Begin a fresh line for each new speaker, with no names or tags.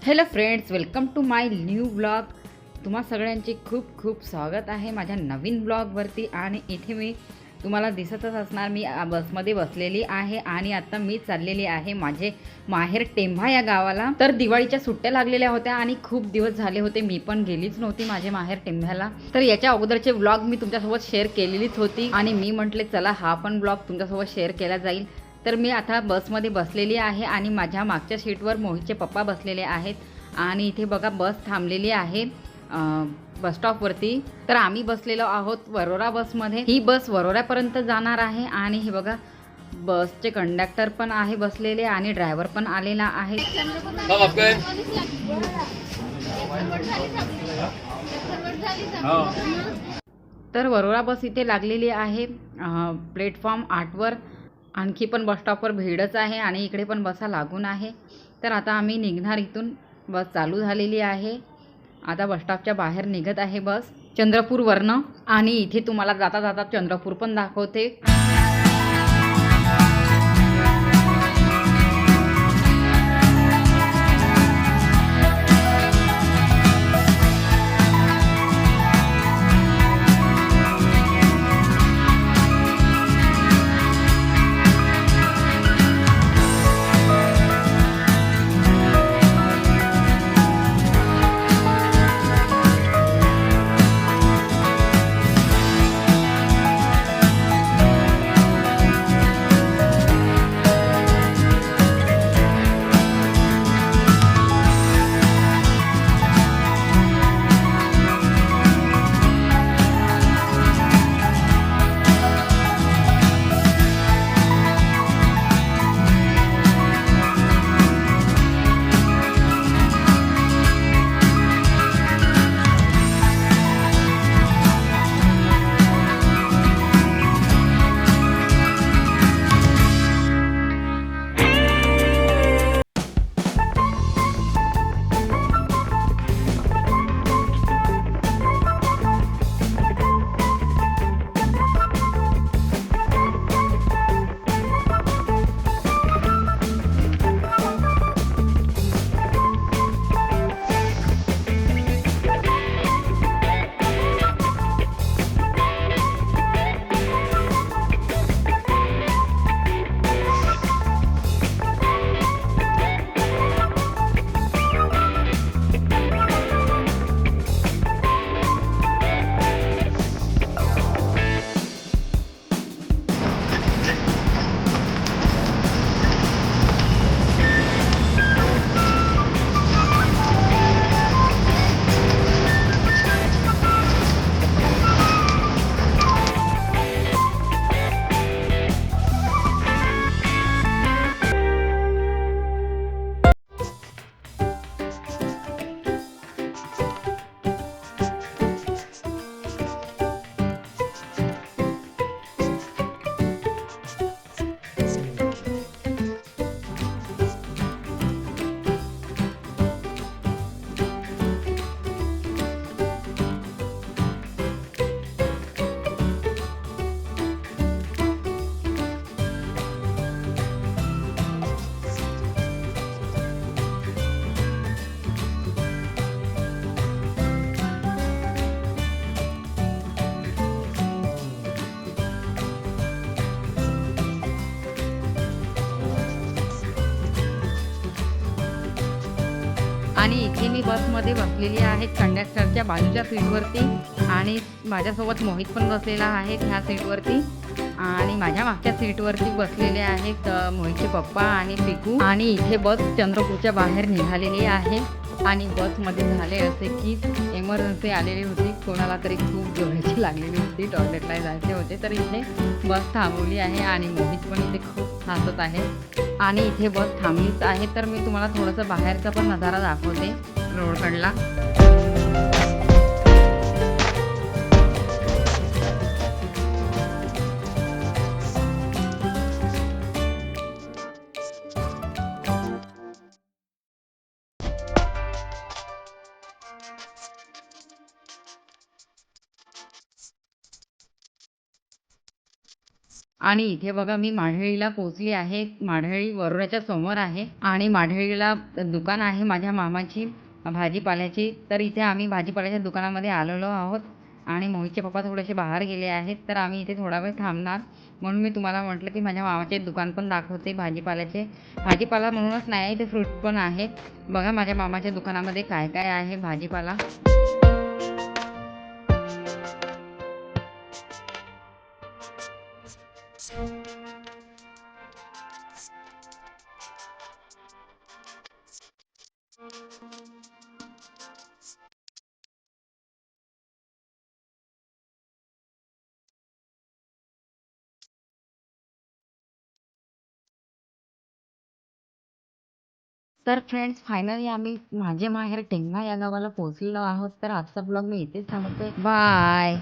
Hello friends, welcome to my new blog. तुम्हा सगळ्यांचे खूप खूप स्वागत आहे माझ्या नवीन ब्लॉगवरती। आणि इथे मी तुम्हाला दिसतच असणार, मी बसमध्ये बसलेली आहे आणि आता मी चाललेली आहे माझे माहेर टेंभा या गावाला। तर दिवाळीच्या सुट्ट्या लागलेल्या होत्या आणि खूप दिवस झाले होते मी पण गेलीच नव्हती माझे माहेर टेंभ्याला। तर याच्या अगोदरचे ब्लॉग मी तुमच्यासोबत शेअर केलेलीच होती आणि मी म्हटले चला हा पण ब्लॉग तुमच्यासोबत शेअर केला जाईल। तर मी आता बसमध्ये बसलेली आहे आणि माझ्या मागच्या सीटवर मोहितचे पप्पा बसलेले आहेत आणि इथे बघा बस थांबलेली आहे बस स्टॉपवरती। तर आम्ही बसलेलो आहोत वरोरा बसमध्ये। ही बस वरोऱ्यापर्यंत जाणार आहे आणि हे बघा बसचे कंडक्टर पण आहे बसलेले आणि ड्रायव्हर पण आलेला आहे। तर वरोरा बस इथे लागलेली आहे प्लॅटफॉर्म 8वर। आणखी पण बस स्टॉपवर भीडच आहे आणि इकडे पण बसा लागून आहे। तर आता आम्ही निघणार इथून, बस चालू झालेली आहे। आता बस स्टॉपच्या बाहेर निघत आहे बस चंद्रपूरवरनं आणि इथे तुम्हाला जाता जाता चंद्रपूर पण दाखवते। आणि इथे मी बसमध्ये बसलेली आहे कंडक्टरच्या बाजूच्या सीटवरती आणि माझ्यासोबत मोहित पण बसलेला आहे ह्या सीटवरती आणि माझ्या मागच्या सीटवरती बसलेले आहेत मोहितचे पप्पा आणि पिकू। आणि इथे बस चंद्रपूरच्या बाहेर निघालेली आहे आणि बसमध्ये झाले असे की इमर्जन्सी आलेली होती, कोणाला तरी खूप जोराची लागलेली होती, टॉयलेटला जायचे होते। तर इथे बस थांबवली आहे आणि मोहित पण इथे खूप हसत आहे आणि इथे बस थांबलीच आहे। तर मी तुम्हाला थोडंसं बाहेरचा पण नजारा दाखवते रोडकडला। आणि इथे बघा मी माढळीला पोहोचली आहे. माढळी वरोऱ्याच्या समोर आहे आणि माढळीला दुकान आहे माझ्या मामाची भाजीपाल्याची. तर इथे आम्ही भाजीपाल्याच्या दुकानामध्ये आलेलो आहोत आणि मोहितचे पप्पा थोडेसे बाहेर गेले आहेत. तर आम्ही इथे थोडा वेळ थांबणार, म्हणून मी तुम्हाला म्हटलं की माझ्या मामाचे दुकान पण दाखवते भाजीपाल्याचे. भाजीपाला म्हणूनच नाही, इथे फ्रूट पण आहेत. बघा माझ्या मामाच्या दुकानामध्ये काय काय आहे भाजीपाला. तर फ्रेंड्स, फायनली आम्ही माझे माहेर टेंभा या गावाला पोहोचलेलो आहोत. तर आजचा ब्लॉग मी इथेच थांबवते. बाय.